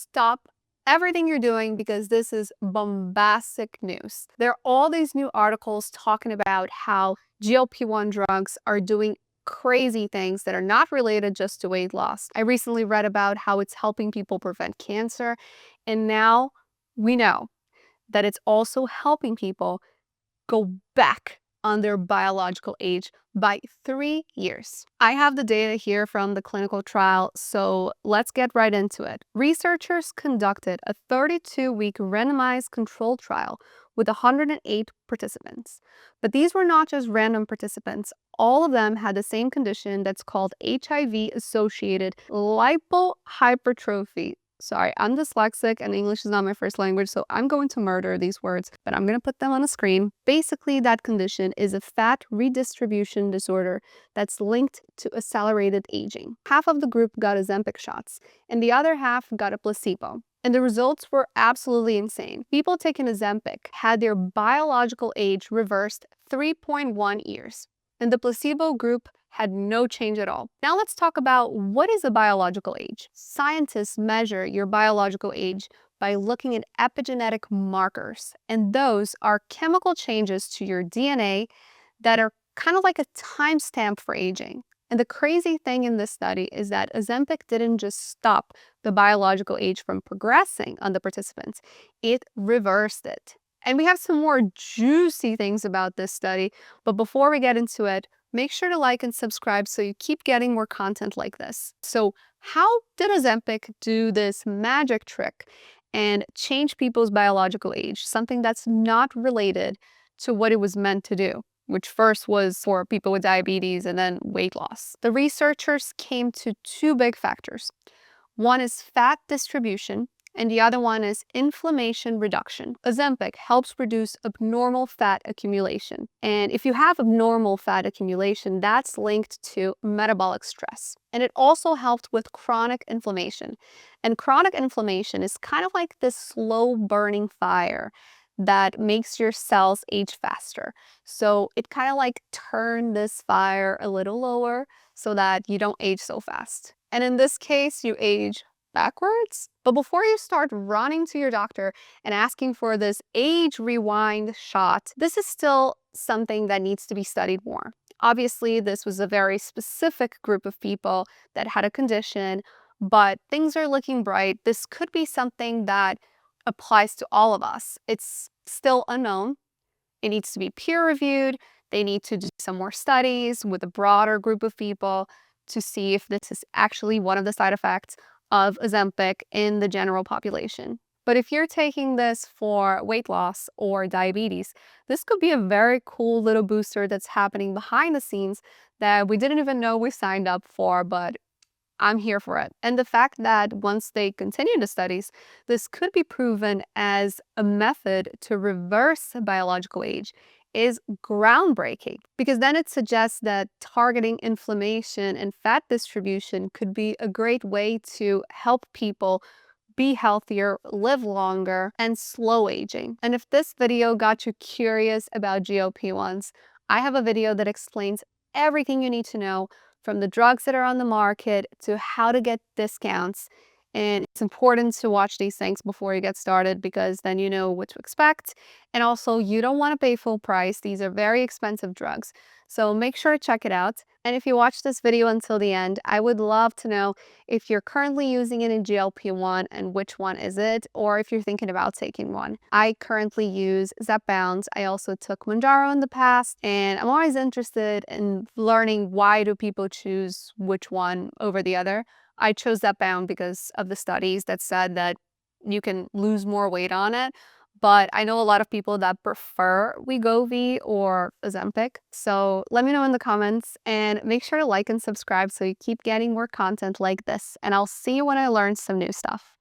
stop everything you're doing because this is bombastic news. There are all these new articles talking about how GLP-1 drugs are doing crazy things that are not related just to weight loss. I recently read about how it's helping people prevent cancer, and now we know that it's also helping people go back on their biological age by 3 years. I have the data here from the clinical trial, so let's get right into it. Researchers conducted a 32-week randomized controlled trial with 108 participants. But these were not just random participants. All of them had the same condition that's called HIV-associated lipohypertrophy. Sorry, I'm dyslexic and English is not my first language, so I'm going to murder these words, but I'm going to put them on the screen. Basically, that condition is a fat redistribution disorder that's linked to accelerated aging. Half of the group got Ozempic shots, and the other half got a placebo. And the results were absolutely insane. People taking Ozempic had their biological age reversed 3.1 years, and the placebo group had no change at all. Now let's talk about what is a biological age. Scientists measure your biological age by looking at epigenetic markers, and those are chemical changes to your DNA that are kind of like a timestamp for aging. And the crazy thing in this study is that Ozempic didn't just stop the biological age from progressing on the participants, it reversed it. And we have some more juicy things about this study, but before we get into it, make sure to like and subscribe so you keep getting more content like this. So how did Ozempic do this magic trick and change people's biological age, something that's not related to what it was meant to do, which first was for people with diabetes and then weight loss? The researchers came to two big factors. One is fat distribution, and the other one is inflammation reduction. Ozempic helps reduce abnormal fat accumulation. And if you have abnormal fat accumulation, that's linked to metabolic stress. And it also helped with chronic inflammation. And chronic inflammation is kind of like this slow burning fire that makes your cells age faster. So it kind of like turned this fire a little lower so that you don't age so fast. And in this case, you age backwards. But before you start running to your doctor and asking for this age rewind shot, this is still something that needs to be studied more. Obviously, this was a very specific group of people that had a condition, but things are looking bright. This could be something that applies to all of us. It's still unknown. It needs to be peer-reviewed. They need to do some more studies with a broader group of people to see if this is actually one of the side effects of Ozempic in the general population. But if you're taking this for weight loss or diabetes, this could be a very cool little booster that's happening behind the scenes that we didn't even know we signed up for, but I'm here for it. And the fact that once they continue the studies, this could be proven as a method to reverse biological age is groundbreaking, because then it suggests that targeting inflammation and fat distribution could be a great way to help people be healthier, live longer, and slow aging. And if this video got you curious about GLP-1s, I have a video that explains everything you need to know, from the drugs that are on the market to how to get discounts. And it's important to watch these things before you get started, because then you know what to expect. And also, you don't want to pay full price. These are very expensive drugs. So make sure to check it out. And if you watch this video until the end, I would love to know if you're currently using it in GLP-1 and which one is it, or if you're thinking about taking one. I currently use Zepbound. I also took Mounjaro in the past, and I'm always interested in learning why do people choose which one over the other. I chose Zepbound because of the studies that said that you can lose more weight on it. But I know a lot of people that prefer Wegovy or Ozempic. So let me know in the comments, and make sure to like and subscribe so you keep getting more content like this. And I'll see you when I learn some new stuff.